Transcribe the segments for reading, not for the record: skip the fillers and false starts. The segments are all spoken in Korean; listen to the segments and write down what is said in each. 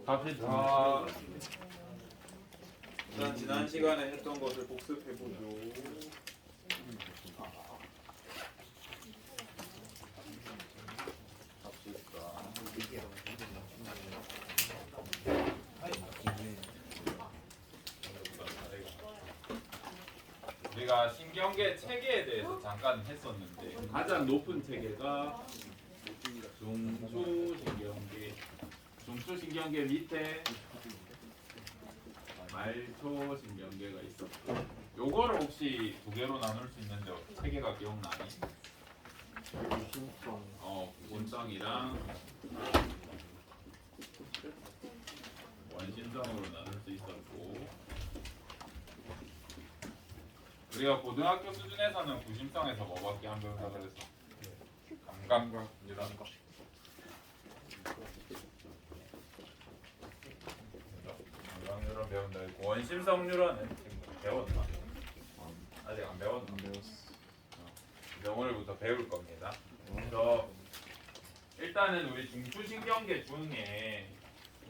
갑시다. 일단 지난 시간에 했던 것을 복습해보죠. 우리가 신경계 체계에 대해서 잠깐 했었는데 가장 높은 체계가 중추신경계, 중추신경계 밑에 말초신경계가 있었고, 요거를 혹시 두 개로 나눌 수 있는데 체계가 기억나니? 구심성이랑 원심성으로 나눌 수 있었고, 우리가 고등학교 수준에서는 구심성에서 뭐밖에 안 배운다 그랬어? 감각 이런 거. 감각 뉴런 배운다. 원심성 뉴런은 지금 배웠나? 아직 안 배웠나? 이제 오늘부터 배울 겁니다. 그래서 일단은 우리 중추신경계 중에,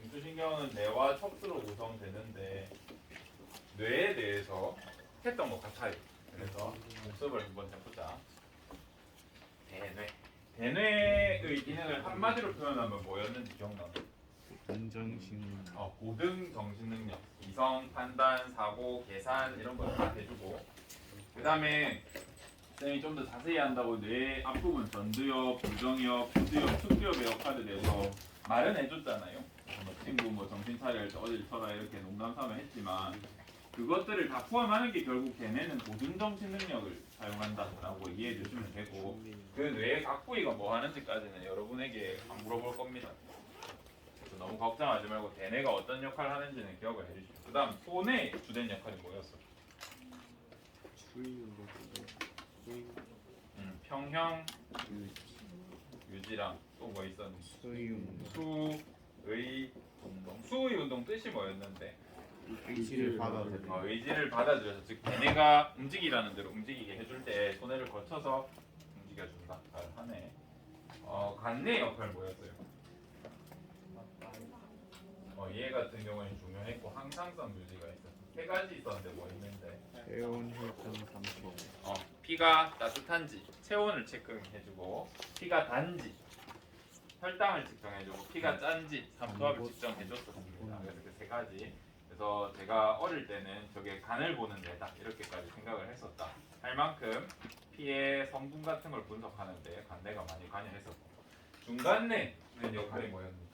중추신경은 뇌와 척수로 구성되는데 뇌에 대해서 했던 것 같아요. 그래서 복습을 한번 해보자. 대뇌. 대뇌의 기능을 한마디로 표현하면 뭐였는지 기억나요? 고등 정신 능력, 이성, 판단, 사고, 계산 이런 걸 다 해주고, 그 다음에 쌤이 좀 더 자세히 한다고 뇌 앞부분 전두엽, 부정엽, 부두엽, 측두엽의 역할에 대해서 말은 해줬잖아요. 친구 정신 차릴 때 어딜 쳐라 이렇게 농담삼아 했지만, 그것들을 다 포함하는 게 결국 걔네는 고등 정신 능력을 사용한다라고 이해해 주시면 되고, 그 뇌의 각 부위가 뭐 하는지까지는 여러분에게 안 물어볼 겁니다. 그래서 너무 걱정하지 말고 걔네가 어떤 역할을 하는지는 기억을 해주시고, 그 다음 손의 주된 역할이 뭐였어? 평형 유지랑 또 뭐 있었는지. 수의 운동. 수의 운동 뜻이 뭐였는데? 의지를 받아들여. 의지를 받아들여서, 즉 걔네가 움직이라는 대로 움직이게 해줄 때 손해를 거쳐서 움직여준다. 잘 하네. 간내 역할 뭐였어요? 얘 같은 경우는 중요했고 항상성 유지가 있었어. 세 가지 있었는데 뭐 있는데? 체온, 혈당, 삼초. 피가 따뜻한지 체온을 체크해주고, 피가 단지 혈당을 측정해주고, 피가 짠지 삼투압을 측정해줬었습니다. 그래서 그 세 가지. 그래서 제가 어릴 때는 저게 간을 보는 데다 이렇게까지 생각을 했었다 할 만큼 피의 성분 같은 걸 분석하는데 간내가 많이 관여했었고, 중간내는 역할이 뭐였는지?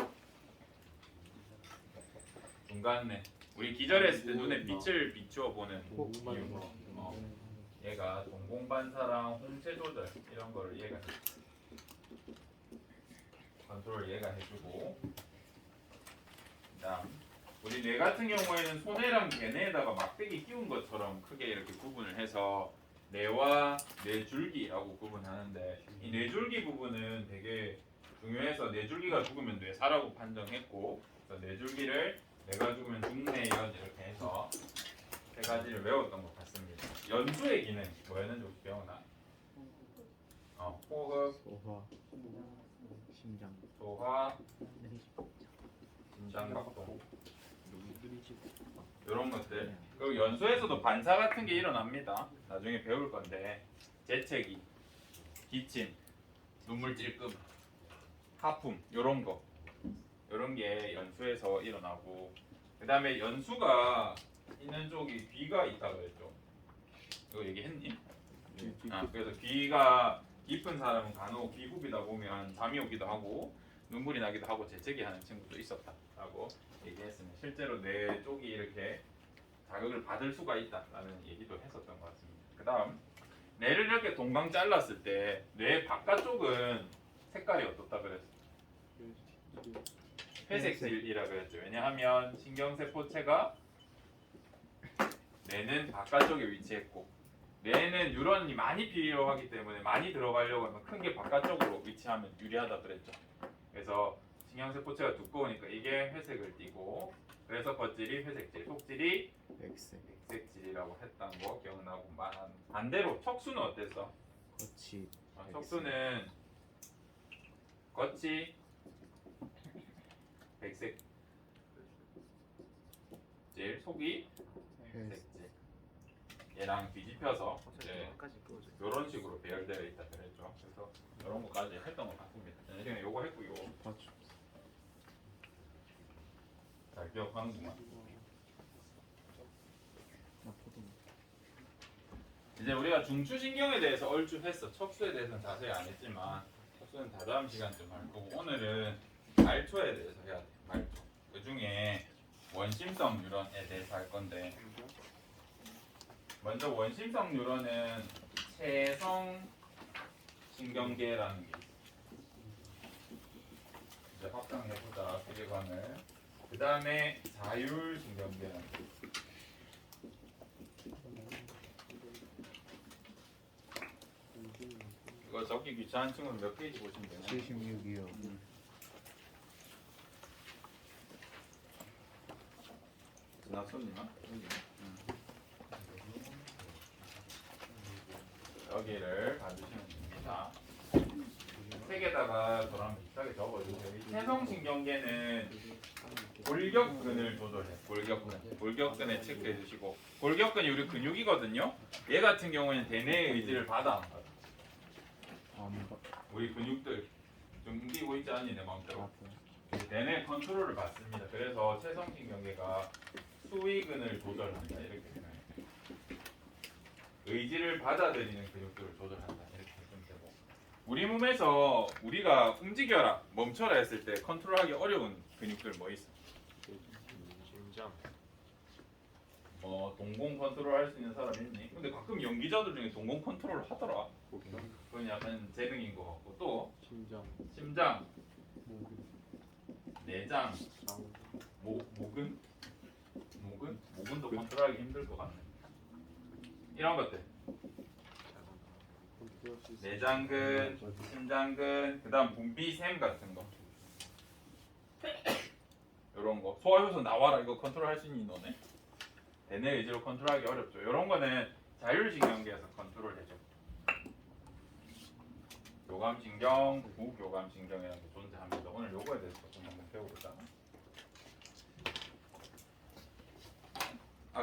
중간내, 우리 기절했을 때 눈에 빛을 비추어 보는 이유. 얘가 동공반사랑 홍채 조절 이런 거를 얘가 컨트롤 얘가 해주고, 그다음 우리 뇌 같은 경우에는 소뇌랑 개뇌에다가 막대기 끼운 것처럼 크게 이렇게 구분을 해서 뇌와 뇌줄기라고 구분하는데, 이 뇌줄기 부분은 되게 중요해서 뇌줄기가 죽으면 뇌사라고 판정했고, 그래서 뇌줄기를 뇌가 죽으면 중뇌연 이렇게 해서 세 가지를 외웠던 것 같습니다. 연수의 기능 뭐였는지 혹시 기억나? 호흡, 소화, 심장, 소화, 심장박동 이런 것들. 그리고 연수에서도 반사 같은 게 일어납니다. 나중에 배울 건데, 재채기, 기침, 눈물 찔끔, 하품 이런 거, 이런 게 연수에서 일어나고, 그 다음에 연수가 있는 쪽이 귀가 있다 그랬죠. 이거 얘기했니? 그래서 귀가 깊은 사람은 간혹 귀 굽이다 보면 잠이 오기도 하고 눈물이 나기도 하고 재채기 하는 친구도 있었다라고 얘기했으면, 실제로 뇌 쪽이 이렇게 자극을 받을 수가 있다라는 얘기도 했었던 것 같습니다. 그 다음, 뇌를 이렇게 동강 잘랐을 때 뇌 바깥쪽은 색깔이 어떻다 그랬어? 회색질이라 그랬죠. 왜냐하면 신경세포체가 뇌는 바깥쪽에 위치했고, 뇌는 뉴런이 많이 필요하기 때문에 많이 들어가려고 하면 큰 게 바깥쪽으로 위치하면 유리하다 그랬죠. 그래서 신경세포체가 두꺼우니까 이게 회색을 띠고, 그래서 겉질이 회색질, 속질이 백색질이라고 했던 거 기억나고, 반대로 척수는 어땠어? 겉이 척수는 겉이 백색, 제일 속이 헬. 색제. 얘랑 뒤집혀서 이제 끝까지 끄어줘. 이런 식으로 배열되어 있다 그랬죠. 그래서 이런 것까지 했던 것 같습니다. 예전에 요거 했고요. 맞죠. 잘 기억하는구만. 나 포도. 이제 우리가 중추신경에 대해서 얼추 했어. 척수에 대해서는 자세히 안 했지만 척수는 다 다음 시간쯤 할 거고 오늘은 말초에 대해서 해야 돼. 말초. 그 중에 원심성 뉴런에 대해서 할 건데 먼저 원심성 뉴런은 체성 신경계라는 게 있어. 이제 확장해보자 세계관을. 그 다음에 자율 신경계라는 게 있어. 이거 적기 귀찮은 친구는 몇 페이지 보시면 되냐? 76이요. 지났었니만? 여기를 봐주시면 됩니다. 책에다가 저랑 비슷하게 적어주세요. 이 태성신경계는 골격근을 조절해. 골격근. 골격근에 체크해 주시고 골격근이 우리 근육이거든요. 얘 같은 경우에는 대뇌의 의지를 받아 안 받아? 안 봐. 우리 근육들 좀 움직이고 있지 않니 내 마음대로. 아파요. 대뇌 컨트롤을 받습니다. 그래서 체성신경계가 수위근을 조절한다 이렇게 생각해요. 의지를 받아들이는 근육들을 조절한다 이렇게 보시면 되고 우리 몸에서 우리가 움직여라 멈춰라 했을 때 컨트롤하기 어려운 근육들 뭐 있어? 심장. 동공 컨트롤 할 수 있는 사람 있니? 근데 가끔 연기자들 중에 동공 컨트롤 하더라. 그건 약간 재능인 것 같고 또 심장. 심장, 목. 내장, 장. 목은? 목은도 컨트롤하기 힘들 것 같네. 이런 것들 컨트롤할 수 있어. 내장근, 심장근, 그다음 분비샘 같은 거 이런 거 소화효소 나와라 이거 컨트롤할 수 있니 너네? 대뇌 의지로 컨트롤하기 어렵죠. 이런 거는 자율신경계에서 컨트롤해줘. 교감신경, 부교감신경이라는 게 존재합니다. 오늘 요거에 대해서 조금 한번 배워보자.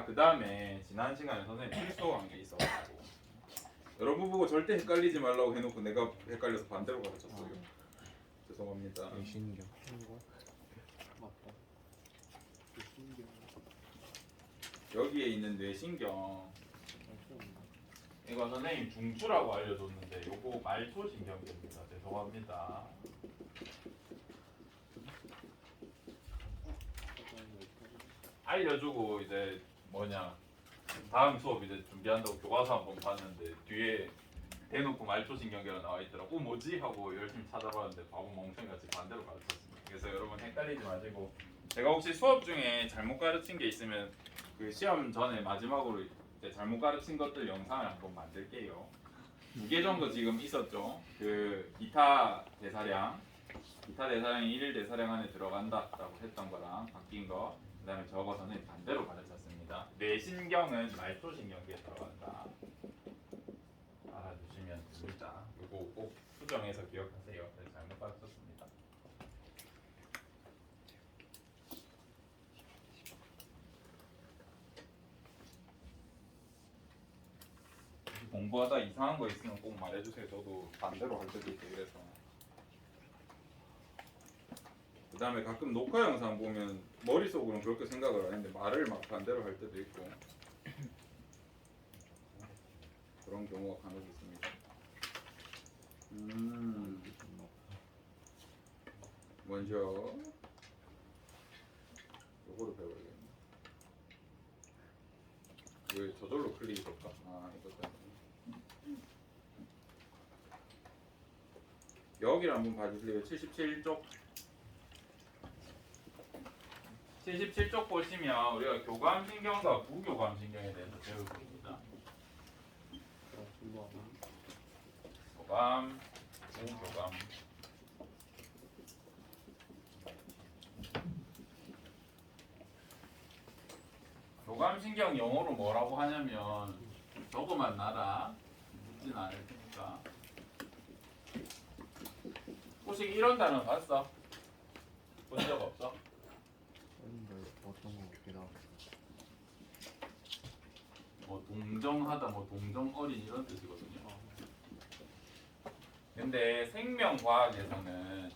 그 다음에 지난 시간에 선생님 필수한 게 있어가지고 여러분 보고 절대 헷갈리지 말라고 해놓고 내가 헷갈려서 반대로 가르쳤어요. 죄송합니다. 뇌신경. 맞다. 신경. 여기에 있는 뇌신경 이거 선생님 중추라고 알려줬는데 요거 말초신경계입니다. 죄송합니다. 알려주고 이제 다음 수업 이제 준비한다고 교과서 한번 봤는데 뒤에 대놓고 말초신경계가 나와 있더라고. 뭐지? 하고 열심히 찾아봤는데 바보 멍청이같이 반대로 가르쳤습니다. 그래서 여러분 헷갈리지 마시고 제가 혹시 수업 중에 잘못 가르친 게 있으면 그 시험 전에 마지막으로 이제 잘못 가르친 것들 영상을 한번 만들게요. 2개 정도 지금 있었죠. 그 기타 대사량이 1일 대사량 안에 들어간다라고 했던 거랑 바뀐 거 그 다음에 적어서는 반대로 가르쳤습니다. 뇌신경은 말초신경계에 들어간다. 알아두시면 됩니다. 이거 꼭 수정해서 기억하세요. 네, 잘못 가르쳤습니다. 공부하다 이상한 거 있으면 꼭 말해주세요. 저도 반대로 할 때도 있고 이래서. 그 다음에 가끔 녹화 영상 보면 머릿속으로는 그렇게 생각을 하는데 말을 막 반대로 할 때도 있고 그런 경우가 간혹 있습니다. 먼저 요거를 배워야겠네. 왜 저절로 클릭이 될까? 이거 때문에. 여기를 한번 봐주실래요? 77쪽 77쪽 보시면 우리가 교감신경과 부교감신경에 대해서 배울 겁니다. 교감, 부교감. 교감신경 영어로 뭐라고 하냐면 저거만 놔라. 묻진 않을 테니까. 혹시 이런 단어 봤어? 본 적 없어? 어떤 거 없긴 하고. 동정하다, 뭐 동정어린 이런 뜻이거든요. 근데 생명과학에서는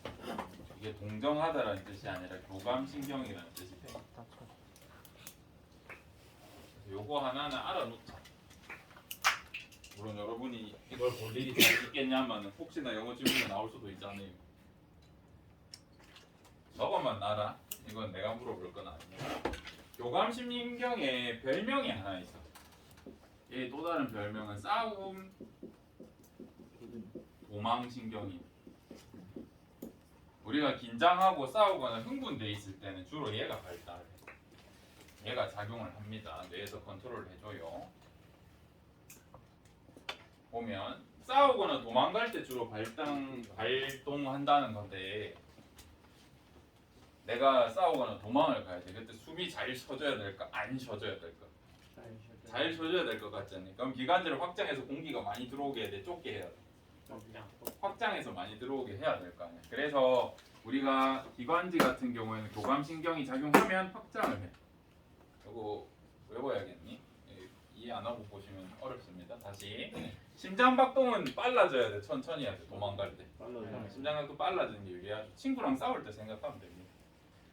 이게 동정하다라는 뜻이 아니라 교감신경이라는 뜻이 돼요. 요거 하나는 알아놓자. 물론 여러분이 이걸 볼 일이 잘 있겠냐면 혹시나 영어 질문이 나올 수도 있잖아요. 저것만 알아. 이건 내가 물어볼 건 아니야. 교감신경에 별명이 하나 있어. 얘 또 다른 별명은 싸움 도망신경이. 우리가 긴장하고 싸우거나 흥분돼 있을 때는 주로 얘가 발달해. 얘가 작용을 합니다. 뇌에서 컨트롤을 해줘요. 보면 싸우거나 도망갈 때 주로 발동한다는 건데, 내가 싸우거나 도망을 가야 돼. 그때 숨이 잘 쉬어져야 될까? 안 쉬어져야 될까? 잘 쉬어져야 될 것 같잖아요. 그럼 기관지를 확장해서 공기가 많이 들어오게 해야 돼? 좁게 해야 돼? 확장해서 많이 들어오게 해야 될 거 아니야. 그래서 우리가 기관지 같은 경우에는 교감신경이 작용하면 확장을 해. 이거 외워야겠니? 이해 안 하고 보시면 어렵습니다. 다시 심장박동은 빨라져야 돼. 천천히 해야 돼. 도망갈 때 심장박도 빨라지는 게 유리하죠. 친구랑 싸울 때 생각하면 됩니다.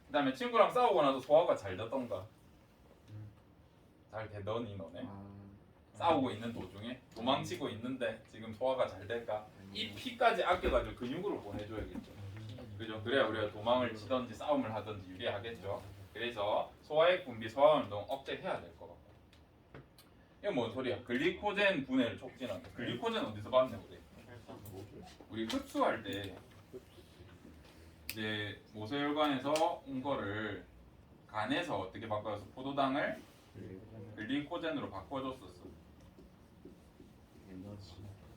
그 다음에 친구랑 싸우고 나서 소화가 잘 되던가. 잘 되더니 너네? 싸우고 있는 도중에 도망치고 있는데 지금 소화가 잘 될까? 이 피까지 아껴가지고 근육으로 보내줘야겠죠. 그죠? 그래야 우리가 도망을 치든지 싸움을 하든지 유리하겠죠. 그래서 소화액 분비, 소화운동 억제해야 될 것 같고. 이건 뭔 소리야? 글리코젠 분해를 촉진한다. 글리코젠 어디서 봤네 우리? 우리 흡수할 때 이제 모세혈관에서 온 거를 간에서 어떻게 바꿔서 포도당을 글리코젠으로 바꿔줬었어.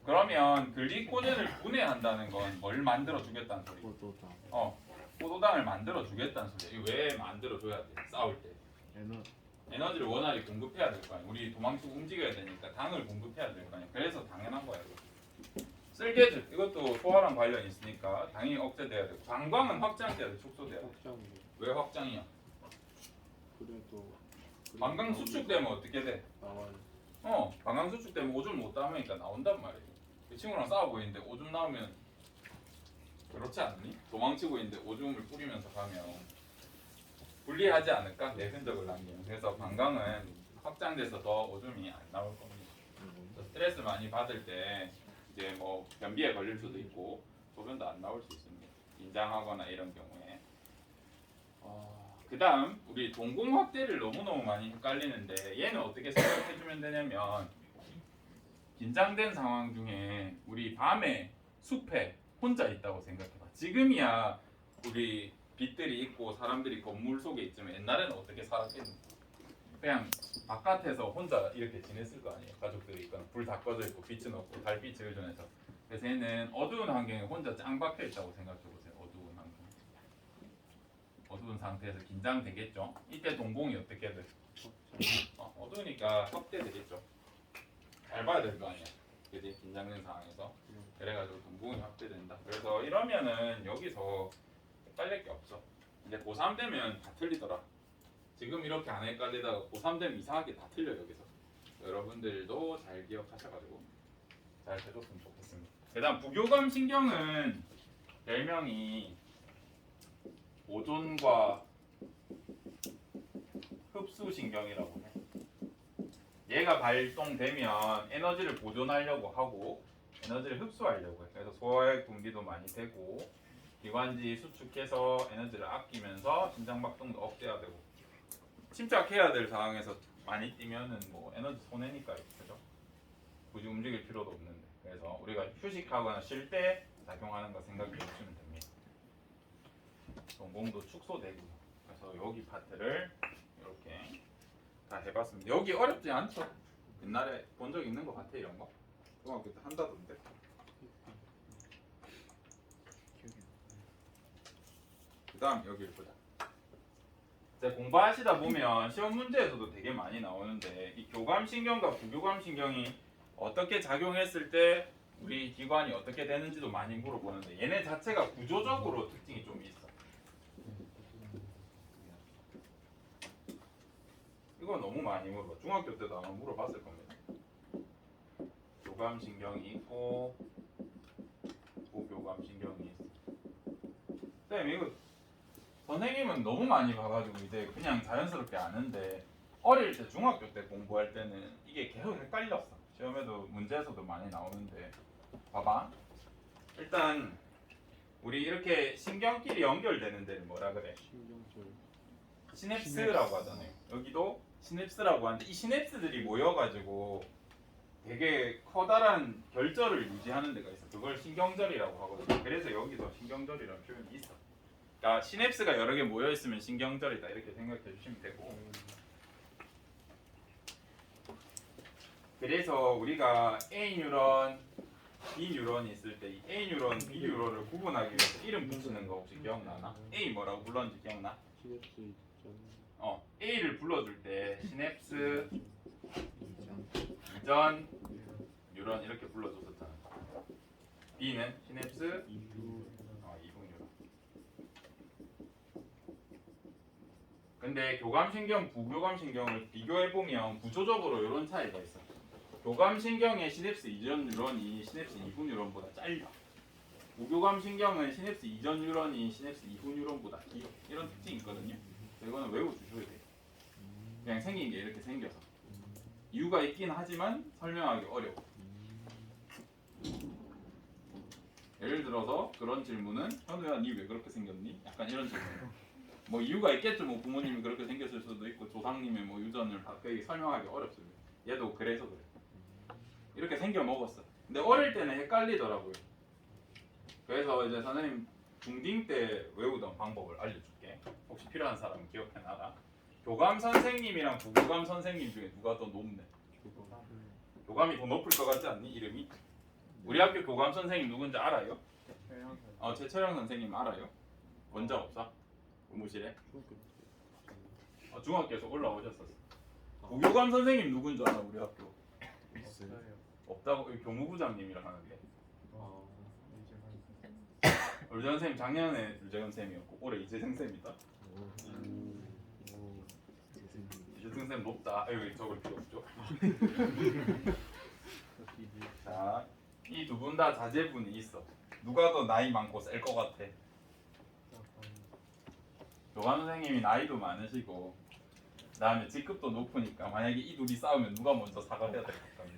그러면 글리코젠을 분해한다는 건 뭘 만들어 주겠다는 소리? 포도당을 만들어 주겠다는 소리야. 이거 왜 만들어 줘야 돼? 싸울 때. 에너지를 원활히 공급해야 될 거 아니야. 우리 도망치고 움직여야 되니까 당을 공급해야 될 거 아니야. 그래서 당연한 거야. 이거. 쓸개즙 이것도 소화랑 관련 있으니까 당이 억제돼야 되고, 방광은 확장돼야 돼, 축소돼야 돼. 왜 확장이야? 그래도 방광 수축되면 어떻게 돼? 나와요. 방광 수축되면 오줌 못 담으니까 나온단 말이야. 그 친구랑 싸우고 있는데 오줌 나오면 그렇지 않니? 도망치고 있는데 오줌을 뿌리면서 가면 불리하지 않을까? 내 흔적을 남기면. 그래서 방광은 확장돼서 더 오줌이 안 나올 겁니다. 스트레스 많이 받을 때 이제 뭐 변비에 걸릴 수도 있고 소변도 안 나올 수 있습니다. 긴장하거나 이런 경우에. 그 다음 우리 동공 확대를 너무너무 많이 헷갈리는데, 얘는 어떻게 생각해주면 되냐면, 긴장된 상황 중에 우리 밤에 숲에 혼자 있다고 생각해봐. 지금이야 우리 빛들이 있고 사람들이 건물 속에 있지만 옛날에는 어떻게 살았겠니? 그냥 바깥에서 혼자 이렇게 지냈을 거 아니에요. 가족들이 있거나 불 다 꺼져 있고 빛은 없고 달빛을 전해서. 그래서 얘는 어두운 환경에 혼자 짱 박혀 있다고 생각해보세요. 어두운 환경. 어두운 상태에서 긴장되겠죠. 이때 동공이 어떻게 돼? 어두우니까 확대되겠죠. 잘 봐야 될 거 아니야. 그지? 긴장된 상황에서. 그래가지고 동공이 확대된다. 그래서 이러면은 여기서 헷갈릴 게 없어. 이제 고3 되면 다 틀리더라. 지금 이렇게 안 헷갈리다가 고3 되면 이상하게 다 틀려 여기서. 여러분들도 잘 기억하셔가지고 잘 해줬으면 좋겠습니다. 그다음 부교감 신경은 별명이 보존과 흡수신경이라고 해. 얘가 발동되면 에너지를 보존하려고 하고 에너지를 흡수하려고 해. 그래서 소화액 분비도 많이 되고 기관지 수축해서 에너지를 아끼면서 심장박동도 억제해야 되고, 침착해야 될 상황에서 많이 뛰면은 뭐 에너지 손해니까, 그죠? 굳이 움직일 필요도 없는데. 그래서 우리가 휴식하거나 쉴 때 작용하는 거 생각해 주시면 됩니다. 동공도 축소되고. 그래서 여기 파트를 이렇게 다 해봤습니다. 여기 어렵지 않죠? 옛날에 본 적 있는 것 같아 이런 거. 중학교 때 한다던데. 그다음 여기를 보자. 이제 공부하시다 보면 시험 문제에서도 되게 많이 나오는데, 이 교감신경과 부교감신경이 어떻게 작용했을 때 우리 기관이 어떻게 되는지도 많이 물어보는데, 얘네 자체가 구조적으로 특징이 좀 있어. 이거 너무 많이 물어봐. 중학교 때도 아마 물어봤을 겁니다. 교감신경이 있고 부교감신경이 있어. 쌤 이거 선생님은 너무 많이 봐가지고 이제 그냥 자연스럽게 아는데 어릴 때 중학교 때 공부할 때는 이게 계속 헷갈렸어. 시험에도 문제에서도 많이 나오는데 봐봐. 일단 우리 이렇게 신경끼리 연결되는 데를 뭐라 그래? 신경절. 시냅스라고 하잖아요. 여기도 시냅스라고 하는데 이 시냅스들이 모여가지고 되게 커다란 결절을 유지하는 데가 있어. 그걸 신경절이라고 하거든요. 그래서 여기서 신경절이라는 표현이 있어. 그러니까 시냅스가 여러 개 모여 있으면 신경절이다 이렇게 생각해 주시면 되고. 그래서 우리가 A 뉴런, B 뉴런이 있을 때 이 A 뉴런, B 뉴런을 구분하기 위해서 이름 붙이는 거 혹시 기억나나? A 뭐라고 불렀는지 기억나? 시냅스 있잖아. A를 불러줄 때 시냅스, 이전, 뉴런 이렇게 불러줬었잖아. B는 시냅스, 이유. 이분 뉴런. 근데 교감신경, 부교감신경을 비교해보면 구조적으로 이런 차이가 있어. 교감신경의 시냅스 이전 뉴런이 시냅스 이후 뉴런보다 짧아. 부교감신경은 시냅스 이전 뉴런이 시냅스 이후 뉴런보다 길어. 이런 특징이 있거든요. 이거는 외워주셔야 돼요. 그냥 생긴 게 이렇게 생겨서. 이유가 있긴 하지만 설명하기 어려워. 예를 들어서 그런 질문은 현우야 니 왜 그렇게 생겼니? 약간 이런 질문. 뭐 이유가 있겠죠. 뭐 부모님이 그렇게 생겼을 수도 있고 조상님의 뭐 유전을 가까이 설명하기 어렵습니다. 얘도 그래서 그래. 이렇게 생겨 먹었어. 근데 어릴 때는 헷갈리더라고요. 그래서 이제 선생님 중딩 때 외우던 방법을 알려줄게. 혹시 필요한 사람은 기억해놔라. 교감 선생님이랑 부교감 선생님 중에 누가 더 높네? 교감이 더 높을 것 같지 않니? 이름이? 우리 학교 교감 선생님 누군지 알아요? 최철영 선생님 알아요? 원자 없어? 의무실에? 중학교에서 올라오셨었어. 부교감 선생님 누군 줄 알아? 우리 학교 없다고 교무부장님이라 하는데. 울재현 선생님 작년에 울재현 쌤이었고 올해 이재생 쌤이다. 이재생 쌤 높다. 여기 적을 필요 없죠. 자, 이 두 분 다 자제분이 있어. 누가 더 나이 많고 셀 것 같아? 교감 선생님이 나이도 많으시고 그다음에 직급도 높으니까 만약에 이 둘이 싸우면 누가 먼저 사과해야 될 것 같니?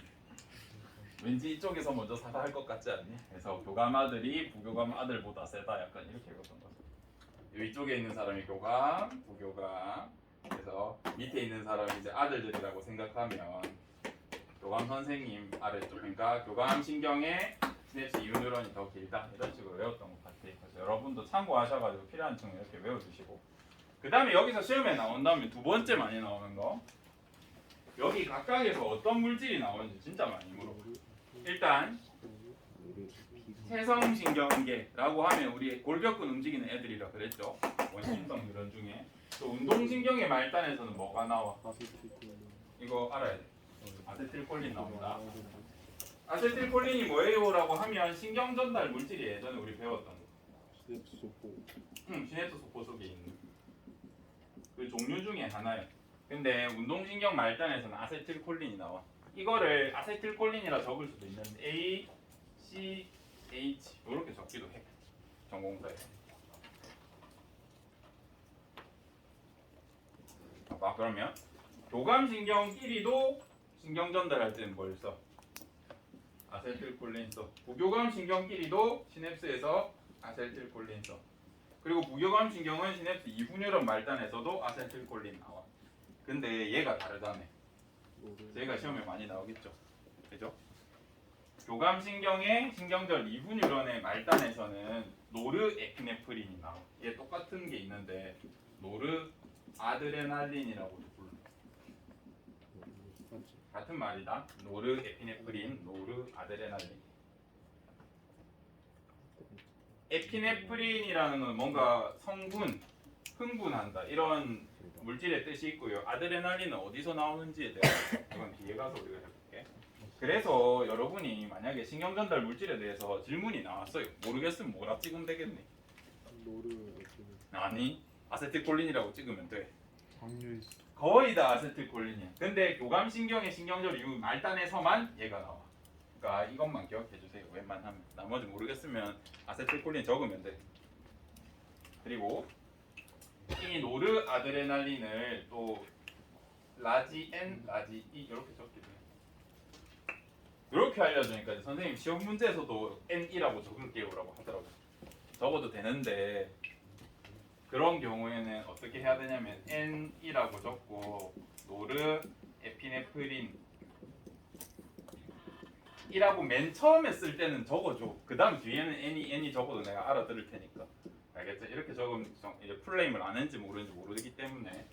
왠지 이쪽에서 먼저 사과할 것 같지 않니? 그래서 교감 아들이 부교감 아들보다 세다 약간 이렇게 읽었던 거죠. 이쪽에 있는 사람이 교감, 부교감. 그래서 밑에 있는 사람이 이제 아들들이라고 생각하면 교감 선생님 아래쪽. 그러니까 교감 신경의 시냅스 이후 뉴런이 더 길다 이런 식으로 외웠던 것 같아요. 그래서 여러분도 참고하셔가지고 필요한 층 이렇게 외워주시고. 그 다음에 여기서 시험에 나온 다음에 두 번째 많이 나오는 거. 여기 각각에서 어떤 물질이 나오는지 진짜 많이 물어. 일단 세성신경계라고 하면 우리 골격근 움직이는 애들이라 그랬죠. 원심성 뉴런 중에. 또 운동신경의 말단에서는 뭐가 나와? 이거 알아야 돼. 아세틸콜린 나온다. 아세틸콜린이 뭐예요라고 하면 신경 전달 물질이 예전에 우리 배웠던 거. 시냅스 소포. 시냅스 소포 속에 있는 그 종류 중에 하나예요. 근데 운동신경 말단에서는 아세틸콜린이 나와. 이거를 아세틸콜린이라 적을 수도 있는데 A, C, H 이렇게 적기도 해. 전공서에. 봐봐 그러면 교감신경끼리도 신경 전달할 때는 뭘 써? 아세틸콜린 써. 부교감신경끼리도 시냅스에서 아세틸콜린 써. 그리고 부교감신경은 시냅스 이후 뉴런 말단에서도 아세틸콜린 나와. 근데 얘가 다르다네. 얘가 시험에 많이 나오겠죠. 그죠? 교감신경의 신경절 이후 뉴런의 말단에서는 노르에피네프린이 나와. 얘 똑같은 게 있는데 노르 아드레날린이라고도 불러. 같은 말이다. 노르에피네프린, 노르아드레날린. 에피네프린이라는 건 뭔가 성분, 흥분한다 이런 물질의 뜻이 있고요. 아드레날린은 어디서 나오는지에 대해서 이건 뒤에 가서 우리가 해볼게. 그래서 여러분이 만약에 신경전달 물질에 대해서 질문이 나왔어요. 모르겠으면 뭐라 찍으면 되겠니? 아니, 아세틸콜린이라고 찍으면 돼. 거의 다 아세틸콜린이야. 근데 교감신경의 신경절 이후 말단에서만 얘가 나와. 그러니까 이것만 기억해 주세요. 웬만하면 나머지 모르겠으면 아세틸콜린 적으면 돼. 그리고 이 노르아드레날린을 또 라지 N, 라지 E 이렇게 적기도 해요. 이렇게 알려주니까 이제 선생님 시험 문제에서도 N이라고 적을게요라고 하더라고요. 적어도 되는데 그런 경우에는 어떻게 해야 되냐면 N이라고 적고 노르 에피네프린 이라고 맨 처음에 쓸 때는 적어줘. 그 다음 뒤에는 N이 적어도 내가 알아들을 테니까. 알겠죠? 이렇게 적으면 이제 풀네임을 아는지 모르는지 모르기 때문에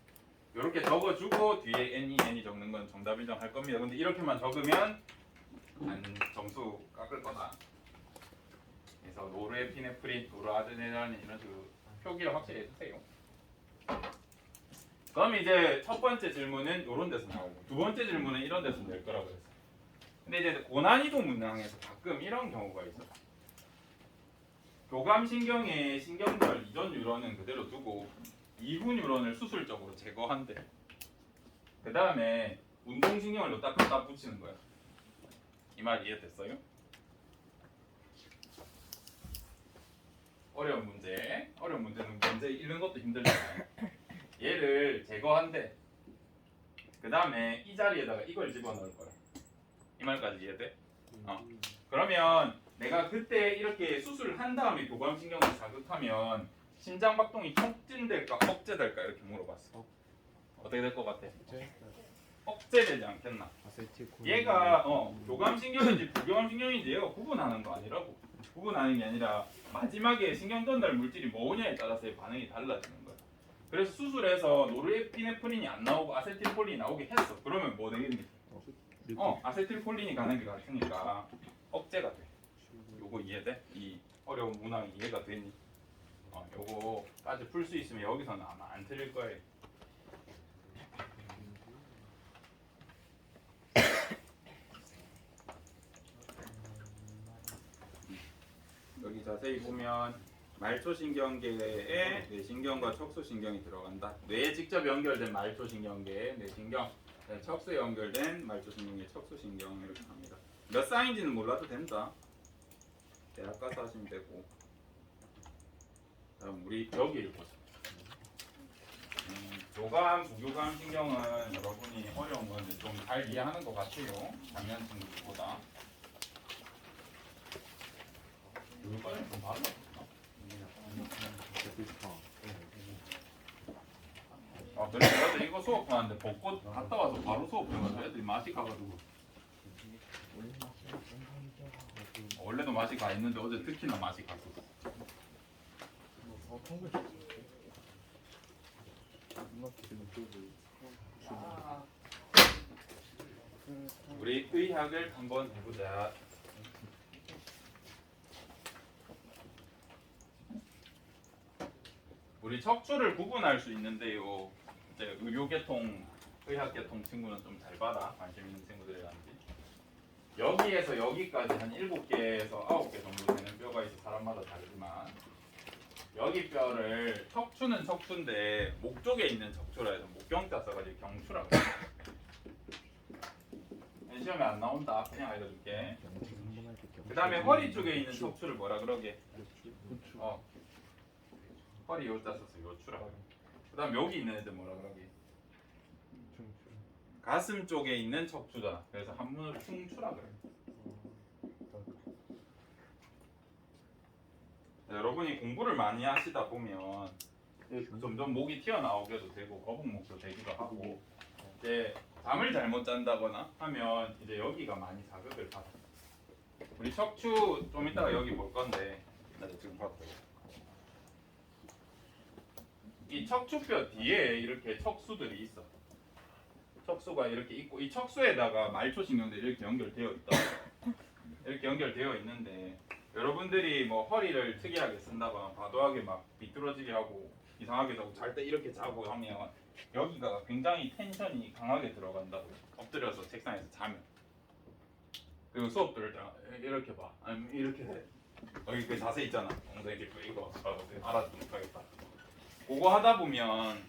이렇게 적어주고 뒤에 N이 적는 건 정답 인정할 겁니다. 근데 이렇게만 적으면 안 점수 깎을 거다. 그래서 노르에피네프린, 노르아드레날린 이런 식으로 표기를 확실히 해주세요. 그럼 이제 첫 번째 질문은 이런 데서 나오고 두 번째 질문은 이런 데서 낼 거라고 했어요. 근데 이제 고난이도 문항에서 가끔 이런 경우가 있어. 교감신경의 신경절 이전 뉴런은 그대로 두고 이후 뉴런을 수술적으로 제거한대. 그 다음에 운동신경을 넣다 갖다 붙이는 거야. 이 말 이해됐어요? 어려운 문제는 문제 읽는 것도 힘들잖아요. 얘를 제거한대. 그 다음에 이 자리에다가 이걸 집어넣을 거야. 이 말까지 이해돼? 그러면 내가 그때 이렇게 수술을 한 다음에 교감신경을 자극하면 심장박동이 촉진될까 억제될까 이렇게 물어봤어. 어떻게 될 것 같아? 억제되지 않겠나? 아세틸콜린. 얘가 교감신경인지 부교감신경인지 얘가 구분하는 거 아니라고. 구분하는 게 아니라 마지막에 신경 전달 물질이 뭐냐에 따라서 반응이 달라지는 거야. 그래서 수술해서 노르에피네프린이 안 나오고 아세틸콜린이 나오게 했어. 그러면 뭐 되겠니? 아세틸콜린이 가는 게 같으니까 억제가 돼. 요거 이해돼? 이 어려운 문항이 이해가 되니? 요거까지 풀 수 있으면 여기서는 아마 안 틀릴 거예요. 여기 자세히 보면 말초신경계에 뇌신경과 척수신경이 들어간다. 뇌에 직접 연결된 말초신경계에 뇌신경, 척수에 연결된 말초신경계, 척수신경 이렇게 합니다. 몇 쌍인지는 몰라도 된다. 대학 가서 하시면 되고. 다음 우리 여기 읽보자. 교감, 부교감 신경은 여러분이 어려운 건데 좀 잘 이해하는 것 같아요. 작년 친구들보다. 교육과는 좀 발라. 그래 내가 이거 수업하는데 벚꽃 갔다 와서 바로 수업해가지고 애들이 맛이 가가지고 원래도 맛이 가 있는데 어제 특히나 맛이 갔어. 우리 의학을 한번 해보자. 우리 척추를 구분할 수 있는데요. 이제 의료계통, 의학계통 친구는 좀 잘 봐라. 관심 있는 친구들이라든지. 여기에서 여기까지 한 7개에서 9개 정도 되는 뼈가 있어. 사람마다 다르지만 여기 뼈를 척추는 척추인데 목 쪽에 있는 척추라 해서 목경자 써가지고 경추라고 해요. 시험에 안 나온다. 그냥 알려줄게. 그 다음에 허리 쪽에 있는 척추를 뭐라 그러게? 허리 요자 써서 요추라. 그 다음 여기 있는 애들 뭐라 그러게? 가슴 쪽에 있는 척추다. 그래서 한문으로 충추라 그래. 여러분이 공부를 많이 하시다 보면 점점 목이 튀어나오게도 되고 거북목도 되기도 하고 이제 잠을 잘못 잔다거나 하면 이제 여기가 많이 자극을 받아. 우리 척추 좀 이따가 여기 볼 건데 나 지금 봤어요. 이 척추뼈 뒤에 이렇게 척수들이 있어. 척수가 이렇게 있고 이 척수에다가 말초신경들이 이렇게 연결되어 있다. 이렇게 연결되어 있는데 여러분들이 뭐 허리를 특이하게 쓴다거나 과도하게 막 비뚤어지게 하고 이상하게 자고 잘 때 이렇게 자고 하면 여기가 굉장히 텐션이 강하게 들어간다고. 엎드려서 책상에서 자면. 그리고 수업 들을 때 이렇게 봐. 아니면 이렇게 해. 여기 그 자세 있잖아. 엉덩이 짚고 이거 알아듣는 거겠다. 그거 하다 보면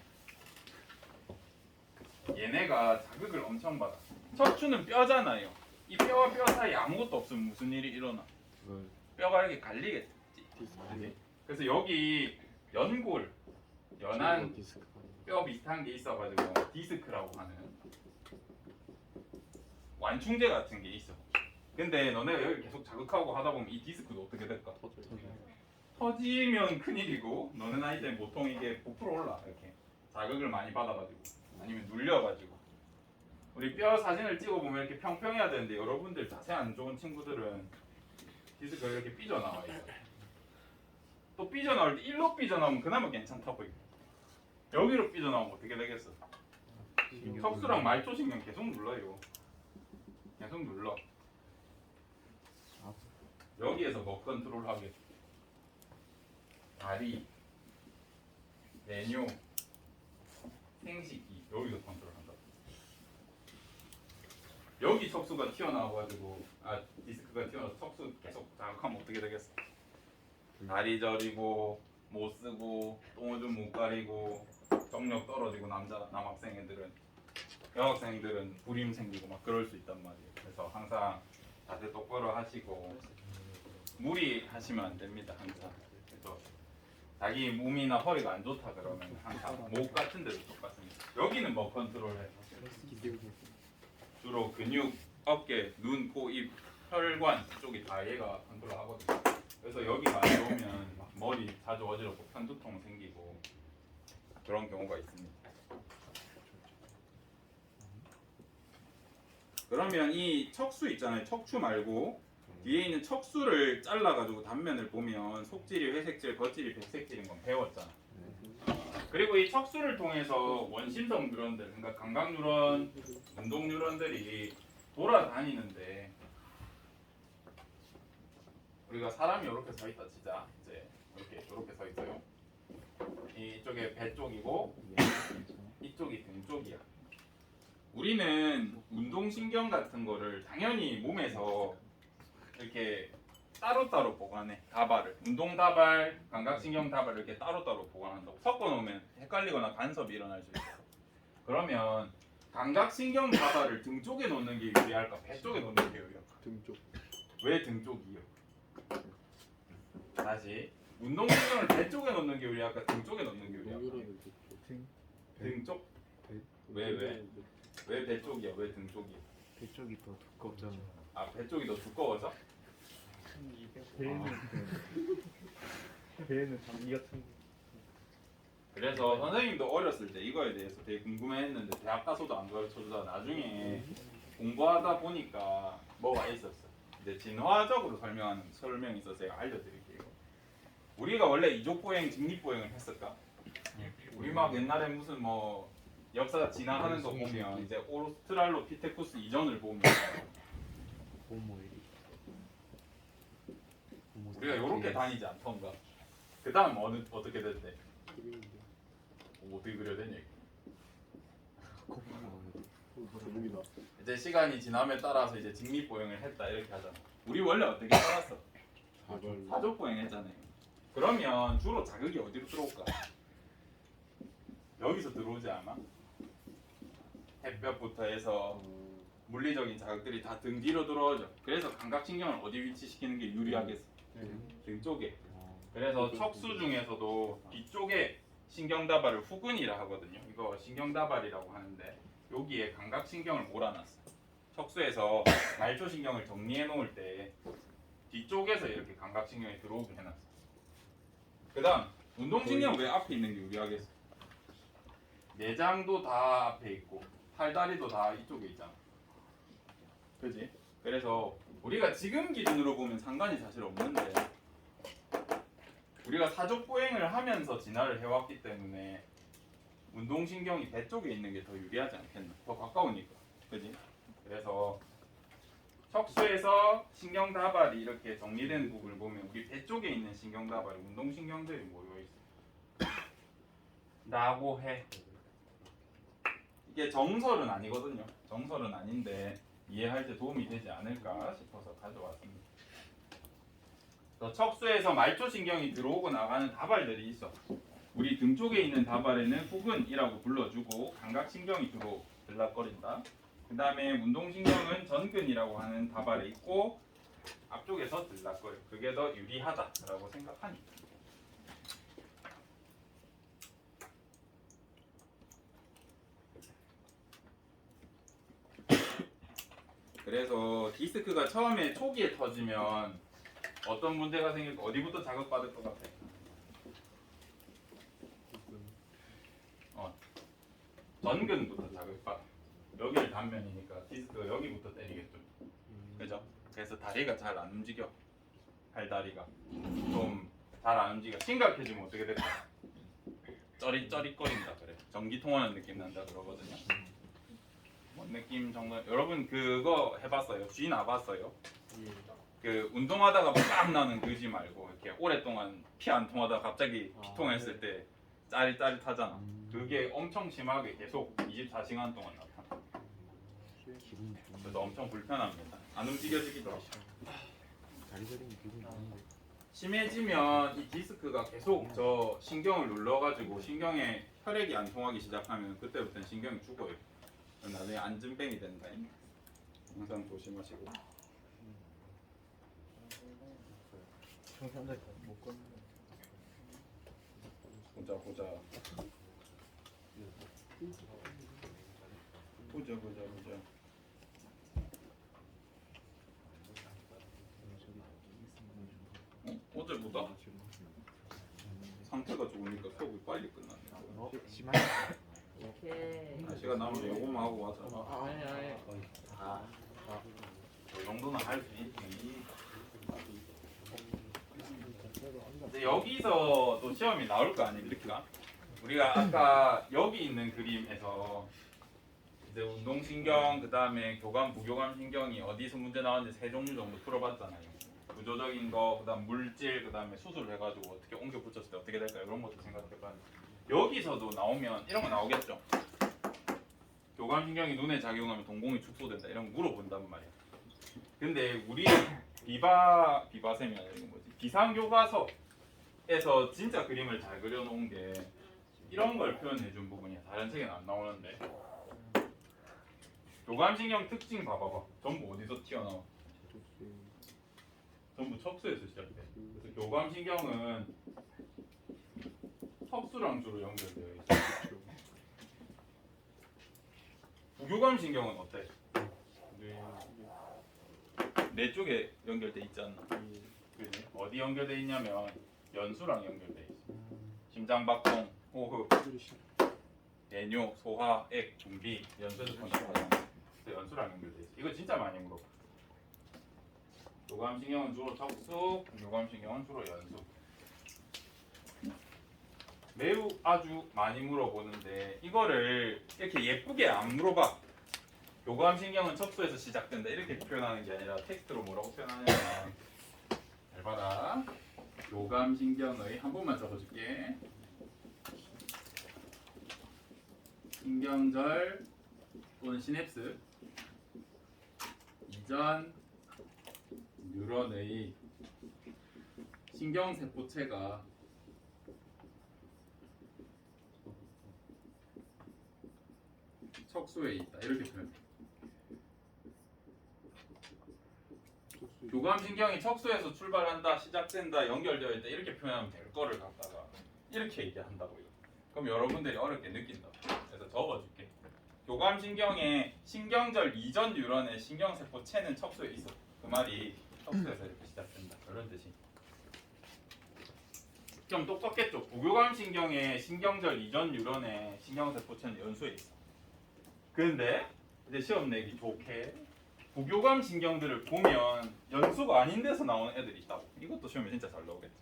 얘네가 자극을 엄청 받아. 척추는 뼈잖아요. 이 뼈와 뼈 사이에 아무것도 없으면 무슨 일이 일어나? 그걸 뼈가 이렇게 갈리겠지. 디스크. 그지? 그래서 여기 연골, 연한 디스크. 뼈 비슷한 게 있어가지고 디스크라고 하는 완충제 같은 게 있어. 근데 너네가 여기 계속 자극하고 하다 보면 이 디스크도 어떻게 될까? 터지면 큰일이고 너네 나이 때는 보통 이게 부풀어 올라 이렇게 자극을 많이 받아가지고 아니면 눌려가지고 우리 뼈 사진을 찍어보면 이렇게 평평해야 되는데 여러분들 자세 안 좋은 친구들은 디스크가 이렇게 삐져나와 있어. 또 삐져나올 때 일로 삐져나오면 그나마 괜찮다 보이고 여기로 삐져나오면 어떻게 되겠어? 척수랑 말초신경 계속 눌러요. 계속 눌러. 여기에서 뭐 컨트롤 하게? 다리, 내뇨, 생식기 여기서 컨트롤한다. 여기 척수가 튀어나와가지고 디스크가 튀어나와서 척수 계속 자극하면 어떻게 되겠어? 다리 저리고 못 쓰고 똥오줌 못 가리고 정력 떨어지고 남학생 애들은 여학생들은 불임 생기고 막 그럴 수 있단 말이에요. 그래서 항상 자세 똑바로 하시고 무리하시면 안 됩니다. 항상. 그래서 자기 몸이나 허리가 안 좋다 그러면 항상 목 같은 데도 똑같습니다. 여기는 뭐 컨트롤해? 주로 근육, 어깨, 눈, 코, 입, 혈관 쪽이 다 얘가 컨트롤하거든요. 그래서 여기가 안 좋으면 막 머리 자주 어지럽고 편두통 생기고 그런 경우가 있습니다. 그러면 이 척수 있잖아요. 척추 말고 뒤에 있는 척수를 잘라가지고 단면을 보면 속질이 회색질, 겉질이 백색질인 건 배웠잖아. 그리고 이 척수를 통해서 원심성 뉴런들, 그러니까 감각 뉴런, 운동 뉴런들이 돌아다니는데 우리가 사람이 이렇게 서 있다 치자. 이제 이렇게 서 있어요. 이쪽에 배 쪽이고 이쪽이 등 쪽이야. 우리는 운동신경 같은 거를 당연히 몸에서 이렇게 따로따로 보관해. 다발을 운동다발, 감각신경다발을 이렇게 따로따로 보관한다고. 섞어놓으면 헷갈리거나 간섭이 일어날 수 있어. 그러면 감각신경다발을 등 쪽에 놓는 게 유리할까? 배 쪽에 놓는 게 유리할까? 등 쪽. 왜 등 쪽이요? 다시 운동신경을 배 쪽에 놓는 게 유리할까? 등 쪽에 놓는 게 유리할까? 동료라는 쪽. 등 쪽? 왜? 왜 배 쪽이야? 왜 등 쪽이야? 배 쪽이 더 두껍잖아. 아, 배 쪽이 더 두꺼워서? 배에는 장기 같은 그래서 선생님도 어렸을 때 이거에 대해서 되게 궁금해했는데 대학 가서도 안 가르쳐주다 나중에 공부하다 보니까 뭐가 있었어. 이제 진화적으로 설명이 있어서 제가 알려드릴게요. 우리가 원래 이족보행, 직립보행을 했을까? 우리 막 옛날에 무슨 뭐 역사 지나가는 거 보면 이제 오스트랄로피테쿠스 이전을 보면 호모일이. 우리가 이렇게 다니지 않던가. 그 다음 어떻게 됐대? 그림인데. 어떻게 그려야 되냐? 제목이다. 이제 시간이 지남에 따라서 이제 직립보행을 했다 이렇게 하잖아. 우리 원래 어떻게 살았어? 다발. 사족보행 했잖아요. 그러면 주로 자극이 어디로 들어올까? 여기서 들어오지 아마? 햇볕부터 해서 물리적인 자극들이 다 등 뒤로 들어오죠. 그래서 감각신경을 어디 위치시키는 게 유리하겠어? 등 쪽에. 그래서 척수 중에서도 뒤쪽에 신경다발을 후근이라 하거든요. 이거 신경다발이라고 하는데 여기에 감각신경을 몰아놨어. 척수에서 말초신경을 정리해 놓을 때 뒤쪽에서 이렇게 감각신경이 들어오게 해놨어. 그 다음 운동신경 왜 앞에 있는 게 유리하겠어? 내장도 다 앞에 있고 팔다리도 다 이쪽에 있잖아. 그지? 그래서 우리가 지금 기준으로 보면 상관이 사실 없는데 우리가 사족보행을 하면서 진화를 해왔기 때문에 운동신경이 배 쪽에 있는 게 더 유리하지 않겠나? 더 가까우니까. 그지? 그래서 척수에서 신경다발이 이렇게 정리된 부분을 보면 우리 배 쪽에 있는 신경다발에 운동신경들이 모여있어. 라고 해. 이게 정설은 아니거든요. 정설은 아닌데 이해할 때 도움이 되지 않을까 싶어서 가져왔습니다. 척수에서 말초신경이 들어오고 나가는 다발들이 있어. 우리 등 쪽에 있는 다발에는 후근이라고 불러주고 감각신경이 주로 들락거린다. 그 다음에 운동신경은 전근이라고 하는 다발에 있고 앞쪽에서 들락거려. 그게 더 유리하다라고 생각하니. 그래서 디스크가 처음에 초기에 터지면 어떤 문제가 생길까? 어디부터 자극받을 것 같아? 전근부터 자극받아. 여기를 단면이니까 디스크가 여기부터 때리겠죠. 그죠? 그래서 다리가 잘 안 움직여. 팔다리가 좀 잘 안 움직여. 심각해지면 어떻게 될까? 쩌릿쩌릿거린다 그래. 전기 통하는 느낌 난다 그러거든요. 뭔 느낌 정도? 여러분 그거 해봤어요? 쥐 나봤어요? 그 운동하다가 빡 나는 그지 말고 이렇게 오랫동안 피 안 통하다가 갑자기 피 통했을 때 짜릿짜릿하잖아. 그게 엄청 심하게 계속 24시간 동안 나타나. 기분 그래서 엄청 불편합니다. 안 움직여지기도 하고. 다리 저리면 기분 좋은데. 심해지면 이 디스크가 계속 저 신경을 눌러가지고 신경에 혈액이 안 통하기 시작하면 그때부터는 신경이 죽어요. 나중에 안진뱅이 된다. 항상 조심하시고. 청산들 못 걷는. 보자. 어제보다 상태가 좋으니까 수업이 빨리 끝났네. 심한. 날씨가 나면 요거만 하고 와서 아니. 이 정도는 할 수 있지. 이제 여기서 또 시험이 나올 거 아닙니까? 우리가 아까 여기 있는 그림에서 이제 운동신경, 그 다음에 교감, 부교감 신경이 어디서 문제 나왔는지 세 종류 정도 풀어봤잖아요. 구조적인 거, 그 다음 물질, 그 다음에 수술을 해가지고 어떻게 옮겨 붙였을 때 어떻게 될까 이런 것도 생각해봤는데 여기서도 나오면 이런 거 나오겠죠. 교감신경이 눈에 작용하면 동공이 축소된다 이런 거 물어본단 말이야. 근데 우리 비바셈이 아니라 이건 뭐지? 비상교과서에서 진짜 그림을 잘 그려놓은 게 이런 걸 표현해준 부분이야. 다른 책에는 안 나오는데. 교감신경 특징 봐봐봐. 전부 어디서 튀어나와? 전부 척수에서 시작돼. 그래서 교감신경은 척수랑 주로 연결되어 있어. 부교감신경은 어때? 내 쪽에 연결돼 있지 않나? 그지? 어디 연결돼 있냐면 연수랑 연결돼 있어. 심장박동, 호흡, 배뇨, 소화, 액, 분비, 연수에서 컨트롤하잖아. 그래서 연수랑 연결돼 있어. 이거 진짜 많이 물어봐. 교감신경은 주로 척수, 교감신경은 주로 연수. 매우 아주 많이 물어보는데 이거를 이렇게 예쁘게 안 물어봐. 교감신경은 척수에서 시작된다 이렇게 표현하는 게 아니라 텍스트로 뭐라고 표현하냐면 잘 봐라. 교감신경의 한 번만 적어줄게. 신경절 또는 시냅스 이전 뉴런의 신경세포체가 척수에 있다 이렇게 표현해. 교감신경이 척수에서 출발한다, 시작된다, 연결되어 있다 이렇게 표현하면 될 거를 갖다가 이렇게 얘기한다고요. 그럼 여러분들이 어렵게 느낀다. 그래서 적어줄게. 교감신경의 신경절 이전 뉴런의 신경세포체는 척수에 있어. 그 말이 척수에서 이렇게 시작된다. 그런 뜻이. 좀 똑같겠죠. 부교감신경의 신경절 이전 뉴런의 신경세포체는 연수에 있어. 그런데 이제 시험 내기 좋게 부교감 신경들을 보면 연수가 아닌 데서 나오는 애들이 있다고. 이것도 시험에 진짜 잘 나오겠지.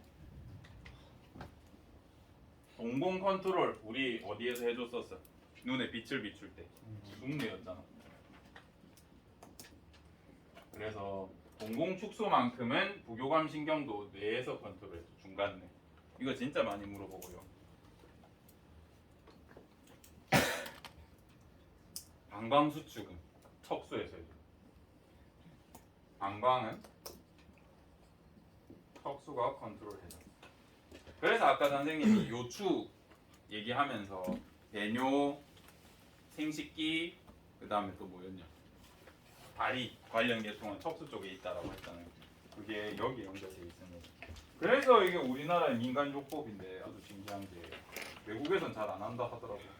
동공 컨트롤 우리 어디에서 해줬었어? 눈에 빛을 비출 때 중뇌였잖아. 그래서 동공 축소만큼은 부교감 신경도 뇌에서 컨트롤해줘. 중간뇌. 이거 진짜 많이 물어보고요. 방광수축은 척수에서 해줘. 방광은 척수가 컨트롤해줘. 그래서 아까 선생님이 요추 얘기하면서 배뇨, 생식기, 그 다음에 또 뭐였냐? 다리 관련 계통은 척수 쪽에 있다라고 했잖아요. 그게 여기 연결돼 있습니다. 그래서 이게 우리나라의 민간요법인데 아주 신기한 게 외국에선 잘 안 한다 하더라고요.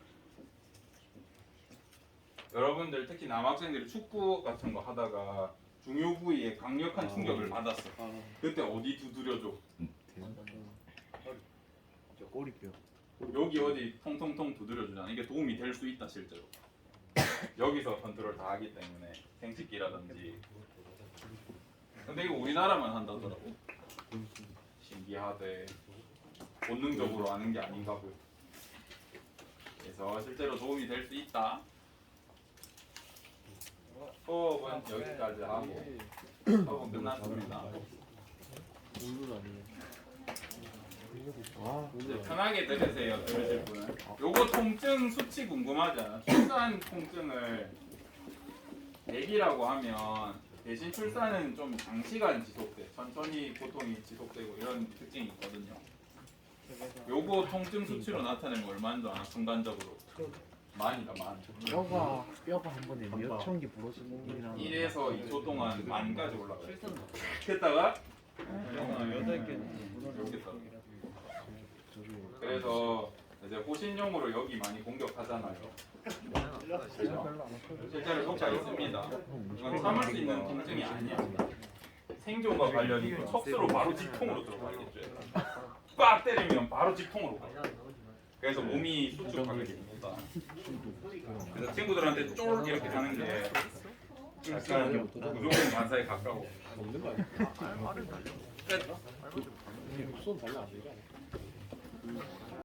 여러분들 특히 남학생들이 축구 같은 거 하다가 중요 부위에 강력한 충격을 받았어. 그때 어디 두드려줘? 저 꼬리뼈. 여기 어디 통통통 두드려주잖아. 이게 도움이 될 수 있다 실제로. 여기서 컨트롤 다 하기 때문에 생식기라든지. 근데 이거 우리나라만 한다더라고. 신기하대. 본능적으로 아는 게 아닌가 보요. 그래서 실제로 도움이 될 수 있다. 수업은 여기까지 하고 수업은 끝났습니다. 오늘 아니에요. 이제 편하게 들으세요. 들으실 분은. 요거 통증 수치 궁금하지 않아? 출산 통증을 내기라고 하면 대신 출산은 좀 장시간 지속돼. 천천히 고통이 지속되고 이런 특징이 있거든요. 요거 통증 수치로 나타내면 얼마인 줄 아나? 순간적으로 만이다 만. 뼈가 한 번에 몇 천 개 부러지는 일이나. 1에서 2초 동안 만까지 올라가요. 했다가 8개 여기 있다. 그래서 이제 호신용으로 여기 많이 공격하잖아요. 실제로 효과 있습니다. 이건 참을 수 있는 통증이 아니야. 생존과 관련이 있고 척수로 바로 직통으로 들어가겠죠. 꽉 때리면 바로 직통으로 가. 그래서 몸이 수축하게 됩니다. 그래서 친구들한테 쫄 이렇게 하는 게 약간 무조건 반사에 가까워. 먹는 거 아니야? 끝. 손 달라 안 되잖아.